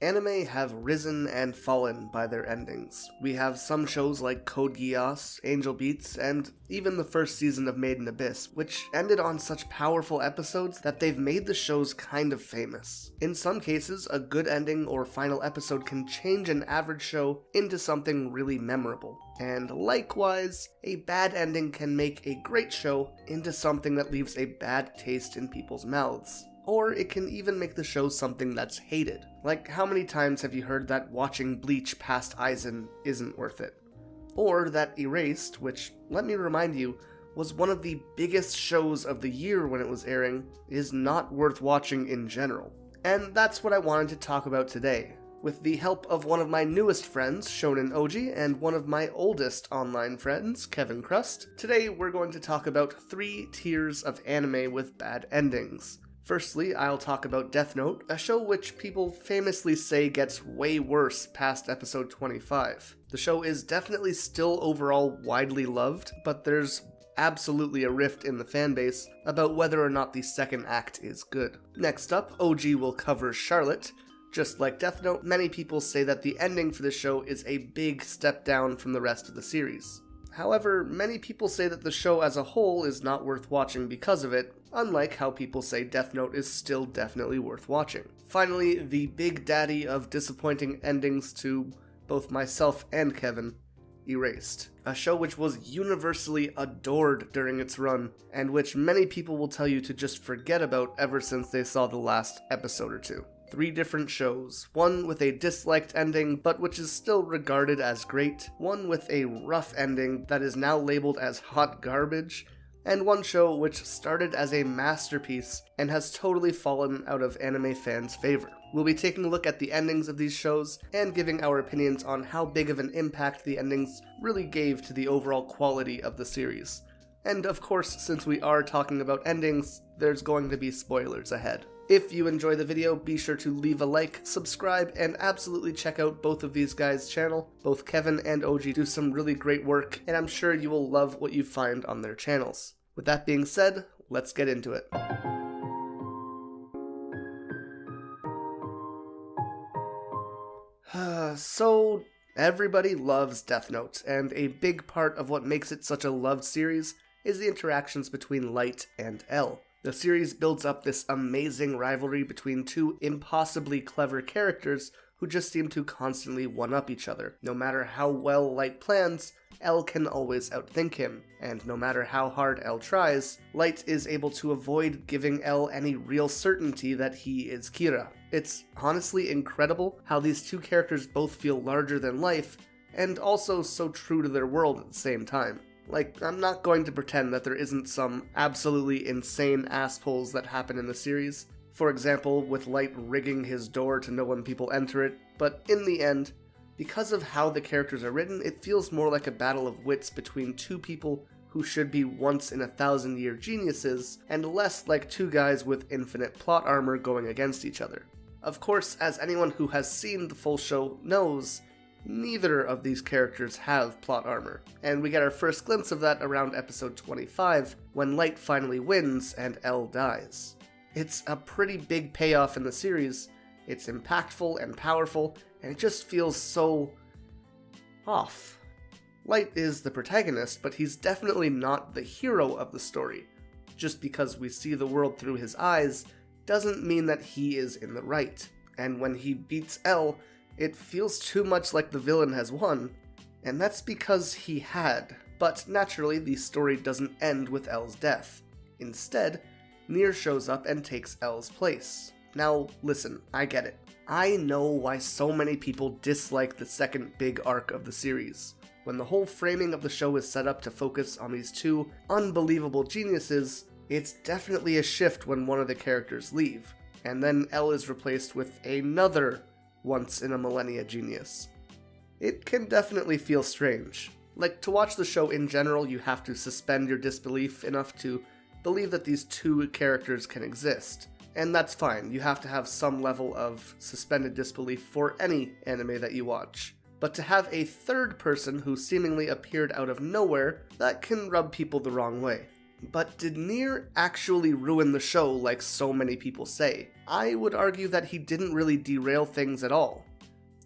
Anime have risen and fallen by their endings. We have some shows like Code Geass, Angel Beats, and even the first season of Made in Abyss, which ended on such powerful episodes that they've made the shows kind of famous. In some cases, a good ending or final episode can change an average show into something really memorable. And likewise, a bad ending can make a great show into something that leaves a bad taste in people's mouths. Or it can even make the show something that's hated. Like, how many times have you heard that watching Bleach past Aizen isn't worth it? Or that Erased, which, let me remind you, was one of the biggest shows of the year when it was airing, is not worth watching in general. And that's what I wanted to talk about today. With the help of one of my newest friends, Shonen Ouji, and one of my oldest online friends, Kevin Krust, today we're going to talk about 3 tiers of anime with bad endings. Firstly, I'll talk about Death Note, a show which people famously say gets way worse past episode 25. The show is definitely still overall widely loved, but there's absolutely a rift in the fanbase about whether or not the second act is good. Next up, Ouji will cover Charlotte. Just like Death Note, many people say that the ending for the show is a big step down from the rest of the series. However, many people say that the show as a whole is not worth watching because of it, unlike how people say Death Note is still definitely worth watching. Finally, the big daddy of disappointing endings to both myself and Kevin, Erased, a show which was universally adored during its run, and which many people will tell you to just forget about ever since they saw the last episode or two. 3 different shows, one with a disliked ending but which is still regarded as great, one with a rough ending that is now labeled as hot garbage, and one show which started as a masterpiece and has totally fallen out of anime fans' favor. We'll be taking a look at the endings of these shows and giving our opinions on how big of an impact the endings really gave to the overall quality of the series. And of course, since we are talking about endings, there's going to be spoilers ahead. If you enjoy the video, be sure to leave a like, subscribe, and absolutely check out both of these guys' channel. Both Kevin and Ouji do some really great work, and I'm sure you will love what you find on their channels. With that being said, let's get into it. So, everybody loves Death Note, and a big part of what makes it such a loved series is the interactions between Light and L. The series builds up this amazing rivalry between 2 impossibly clever characters who just seem to constantly one-up each other. No matter how well Light plans, L can always outthink him, and no matter how hard L tries, Light is able to avoid giving L any real certainty that he is Kira. It's honestly incredible how these 2 characters both feel larger than life, and also so true to their world at the same time. Like, I'm not going to pretend that there isn't some absolutely insane assholes that happen in the series. For example, with Light rigging his door to know when people enter it, but in the end, because of how the characters are written, it feels more like a battle of wits between 2 people who should be once-in-a-thousand-year geniuses, and less like 2 guys with infinite plot armor going against each other. Of course, as anyone who has seen the full show knows, neither of these characters have plot armor, and we get our first glimpse of that around episode 25, when Light finally wins and L dies. It's a pretty big payoff in the series, it's impactful and powerful, and it just feels so off. Light is the protagonist, but he's definitely not the hero of the story. Just because we see the world through his eyes doesn't mean that he is in the right, and when he beats L, it feels too much like the villain has won, and that's because he had. But naturally, the story doesn't end with L's death. Instead, Nier shows up and takes L's place. Now, listen, I get it. I know why so many people dislike the second big arc of the series. When the whole framing of the show is set up to focus on these 2 unbelievable geniuses, it's definitely a shift when one of the characters leave, and then L is replaced with another once-in-a-millennia genius. It can definitely feel strange. Like, to watch the show in general, you have to suspend your disbelief enough to believe that these 2 characters can exist. And that's fine, you have to have some level of suspended disbelief for any anime that you watch. But to have a third person who seemingly appeared out of nowhere, that can rub people the wrong way. But did Nier actually ruin the show like so many people say? I would argue that he didn't really derail things at all.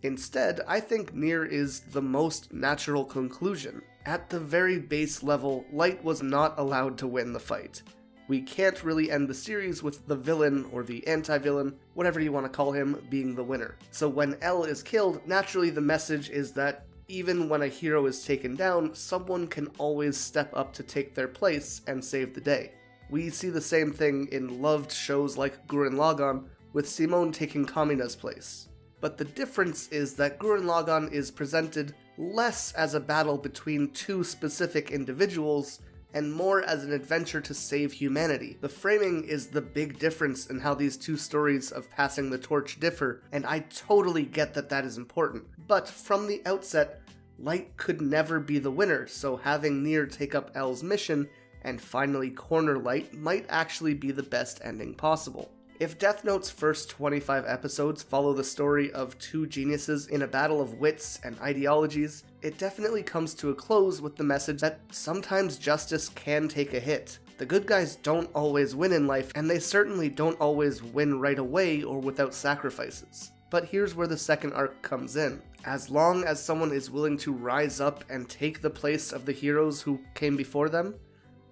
Instead, I think Nier is the most natural conclusion. At the very base level, Light was not allowed to win the fight. We can't really end the series with the villain or the anti-villain, whatever you want to call him, being the winner. So when L is killed, naturally the message is that even when a hero is taken down, someone can always step up to take their place and save the day. We see the same thing in loved shows like Gurren Lagann, with Simone taking Kamina's place. But the difference is that Gurren Lagann is presented less as a battle between two specific individuals, and more as an adventure to save humanity. The framing is the big difference in how these two stories of passing the torch differ, and I totally get that that is important. But from the outset, Light could never be the winner, so having Nier take up L's mission and finally corner Light might actually be the best ending possible. If Death Note's first 25 episodes follow the story of two geniuses in a battle of wits and ideologies, it definitely comes to a close with the message that sometimes justice can take a hit. The good guys don't always win in life, and they certainly don't always win right away or without sacrifices. But here's where the second arc comes in. As long as someone is willing to rise up and take the place of the heroes who came before them,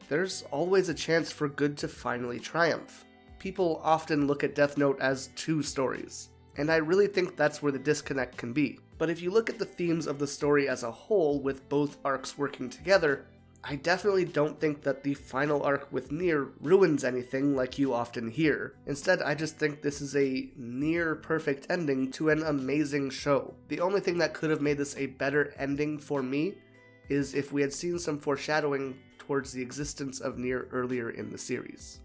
there's always a chance for good to finally triumph. People often look at Death Note as two stories, and I really think that's where the disconnect can be. But if you look at the themes of the story as a whole, with both arcs working together, I definitely don't think that the final arc with Nier ruins anything like you often hear. Instead, I just think this is a near-perfect ending to an amazing show. The only thing that could have made this a better ending for me is if we had seen some foreshadowing towards the existence of Nier earlier in the series.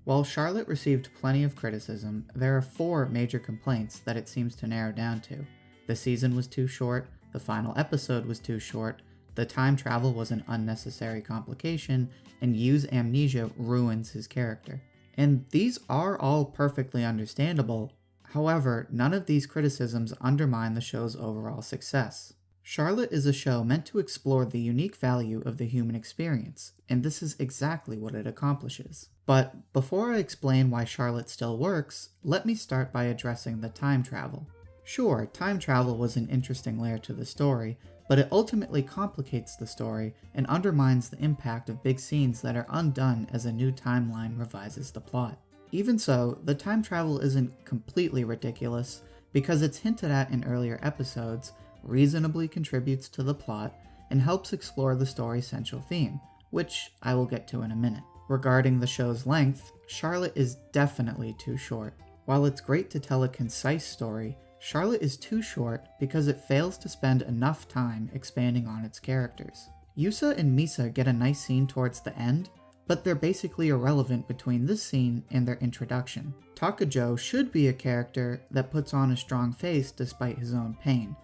While Charlotte received plenty of criticism, there are 4 major complaints that it seems to narrow down to. The season was too short, the final episode was too short, the time travel was an unnecessary complication, and Yu's amnesia ruins his character. And these are all perfectly understandable. However, none of these criticisms undermine the show's overall success. Charlotte is a show meant to explore the unique value of the human experience, and this is exactly what it accomplishes. But before I explain why Charlotte still works, let me start by addressing the time travel. Sure, time travel was an interesting layer to the story, but it ultimately complicates the story and undermines the impact of big scenes that are undone as a new timeline revises the plot. Even so, the time travel isn't completely ridiculous, because it's hinted at in earlier episodes, reasonably contributes to the plot, and helps explore the story's central theme, which I will get to in a minute. Regarding the show's length, Charlotte is definitely too short. While it's great to tell a concise story, Charlotte is too short because it fails to spend enough time expanding on its characters. Yusa and Misa get a nice scene towards the end, but they're basically irrelevant between this scene and their introduction. Takajo should be a character that puts on a strong face despite his own pain,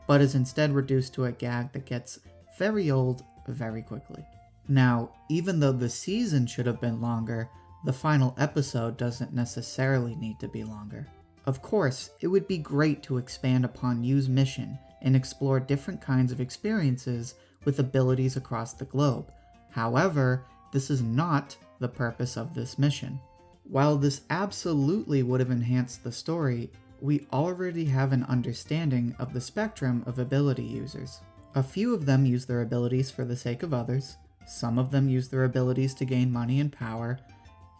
but is instead reduced to a gag that gets very old very quickly. Now, even though the season should have been longer, the final episode doesn't necessarily need to be longer. Of course, it would be great to expand upon Yu's mission and explore different kinds of experiences with abilities across the globe. However, this is not the purpose of this mission. While this absolutely would have enhanced the story, we already have an understanding of the spectrum of ability users. A few of them use their abilities for the sake of others, some of them use their abilities to gain money and power,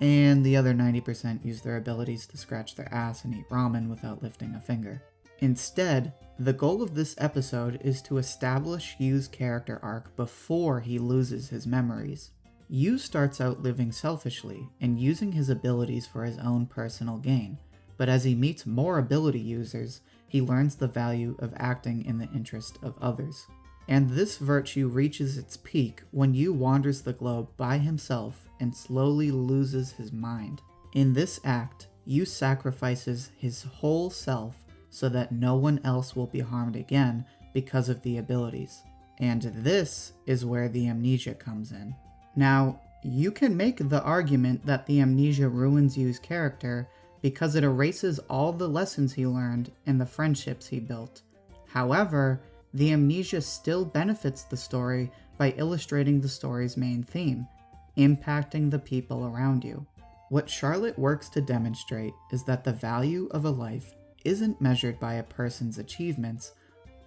and the other 90% use their abilities to scratch their ass and eat ramen without lifting a finger. Instead, the goal of this episode is to establish Yu's character arc before he loses his memories. Yu starts out living selfishly and using his abilities for his own personal gain, but as he meets more ability users, he learns the value of acting in the interest of others. And this virtue reaches its peak when Yu wanders the globe by himself and slowly loses his mind. In this act, Yu sacrifices his whole self so that no one else will be harmed again because of the abilities. And this is where the amnesia comes in. Now, you can make the argument that the amnesia ruins Yu's character because it erases all the lessons he learned and the friendships he built. However, the amnesia still benefits the story by illustrating the story's main theme, impacting the people around you. What Charlotte works to demonstrate is that the value of a life isn't measured by a person's achievements,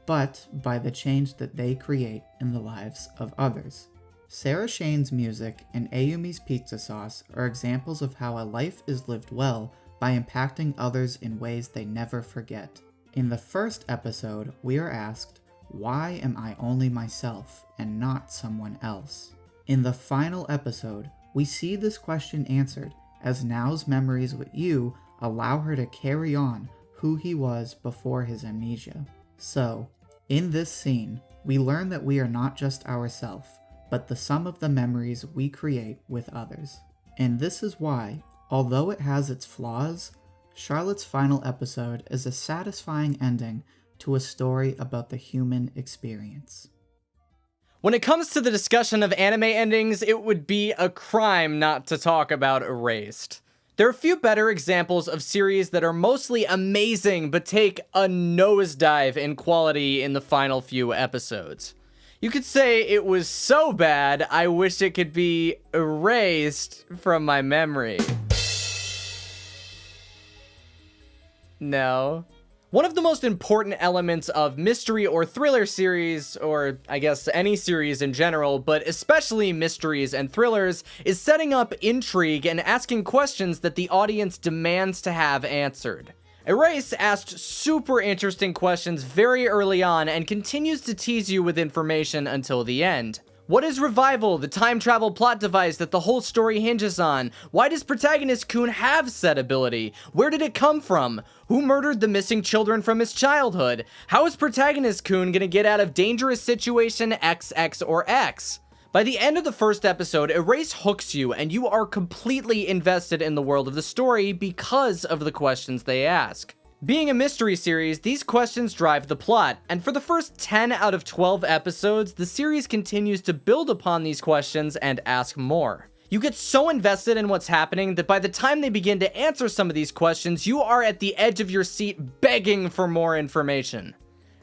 but by the change that they create in the lives of others. Sarah Shane's music and Ayumi's pizza sauce are examples of how a life is lived well by impacting others in ways they never forget. In the first episode, we are asked, "Why am I only myself and not someone else?" In the final episode, we see this question answered as Nao's memories with you allow her to carry on who he was before his amnesia. So, in this scene, we learn that we are not just ourselves, but the sum of the memories we create with others. And this is why, although it has its flaws, Charlotte's final episode is a satisfying ending to a story about the human experience. When it comes to the discussion of anime endings, it would be a crime not to talk about Erased. There are a few better examples of series that are mostly amazing but take a nosedive in quality in the final few episodes. You could say it was so bad, I wish it could be erased from my memory. No. One of the most important elements of mystery or thriller series, or I guess any series in general, but especially mysteries and thrillers, is setting up intrigue and asking questions that the audience demands to have answered. Erase asked super interesting questions very early on and continues to tease you with information until the end. What is Revival, the time travel plot device that the whole story hinges on? Why does protagonist Kun have said ability? Where did it come from? Who murdered the missing children from his childhood? How is protagonist Kun gonna get out of dangerous situation XX or X? By the end of the first episode, Erase hooks you and you are completely invested in the world of the story because of the questions they ask. Being a mystery series, these questions drive the plot, and for the first 10 out of 12 episodes, the series continues to build upon these questions and ask more. You get so invested in what's happening that by the time they begin to answer some of these questions, you are at the edge of your seat begging for more information.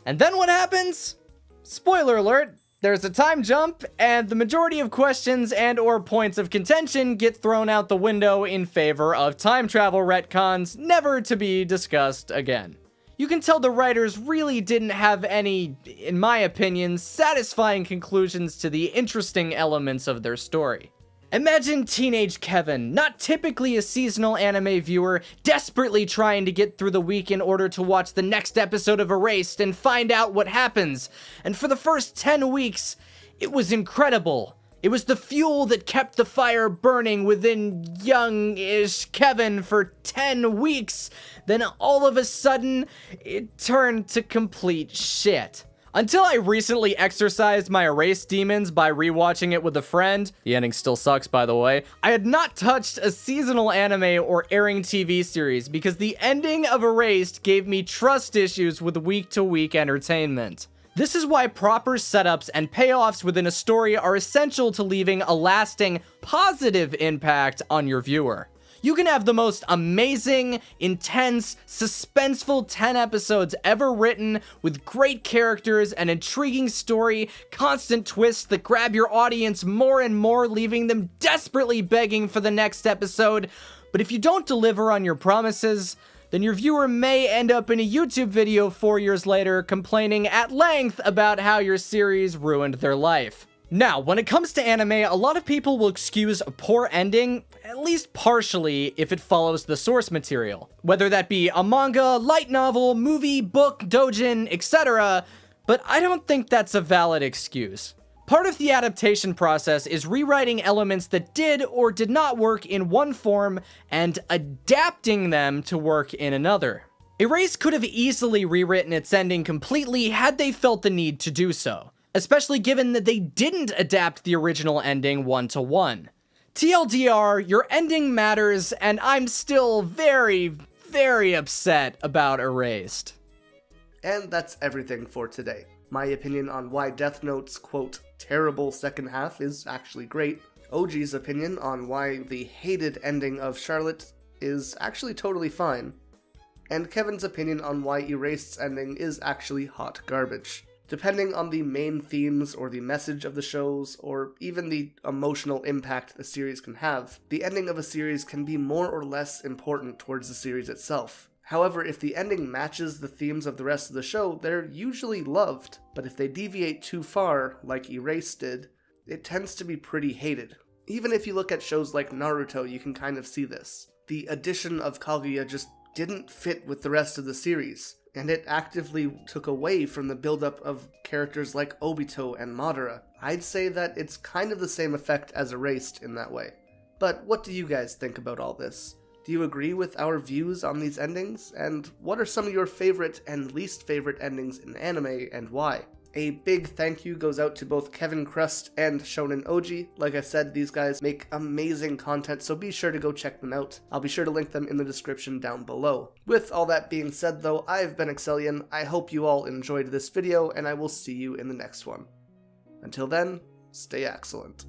And then what happens? Spoiler alert! There's a time jump, and the majority of questions and or points of contention get thrown out the window in favor of time travel retcons, never to be discussed again. You can tell the writers really didn't have any, in my opinion, satisfying conclusions to the interesting elements of their story. Imagine teenage Kevin, not typically a seasonal anime viewer, desperately trying to get through the week in order to watch the next episode of Erased and find out what happens. And for the first 10 weeks, it was incredible. It was the fuel that kept the fire burning within young-ish Kevin for 10 weeks. Then all of a sudden, it turned to complete shit. Until I recently exorcised my Erased demons by rewatching it with a friend, the ending still sucks by the way, I had not touched a seasonal anime or airing TV series because the ending of Erased gave me trust issues with week-to-week entertainment. This is why proper setups and payoffs within a story are essential to leaving a lasting, positive impact on your viewer. You can have the most amazing, intense, suspenseful 10 episodes ever written with great characters, an intriguing story, constant twists that grab your audience more and more, leaving them desperately begging for the next episode. But if you don't deliver on your promises, then your viewer may end up in a YouTube video 4 years later complaining at length about how your series ruined their life. Now, when it comes to anime, a lot of people will excuse a poor ending, at least partially, if it follows the source material. Whether that be a manga, light novel, movie, book, doujin, etc., but I don't think that's a valid excuse. Part of the adaptation process is rewriting elements that did or did not work in one form and adapting them to work in another. Erased could have easily rewritten its ending completely had they felt the need to do so, especially given that they didn't adapt the original ending one-to-one. TLDR, your ending matters, and I'm still very, very upset about Erased. And that's everything for today. My opinion on why Death Note's, quote, terrible second half is actually great. Ouji's opinion on why the hated ending of Charlotte is actually totally fine. And Kevin's opinion on why Erased's ending is actually hot garbage. Depending on the main themes or the message of the shows, or even the emotional impact the series can have, the ending of a series can be more or less important towards the series itself. However, if the ending matches the themes of the rest of the show, they're usually loved, but if they deviate too far, like Erased did, it tends to be pretty hated. Even if you look at shows like Naruto, you can kind of see this. The addition of Kaguya just didn't fit with the rest of the series, and it actively took away from the buildup of characters like Obito and Madara. I'd say that it's kind of the same effect as Erased in that way. But what do you guys think about all this? Do you agree with our views on these endings? And what are some of your favorite and least favorite endings in anime, and why? A big thank you goes out to both Kevin Krust and Shonen Ouji. Like I said, these guys make amazing content, so be sure to go check them out. I'll be sure to link them in the description down below. With all that being said though, I've been Excellion. I hope you all enjoyed this video, and I will see you in the next one. Until then, stay excellent.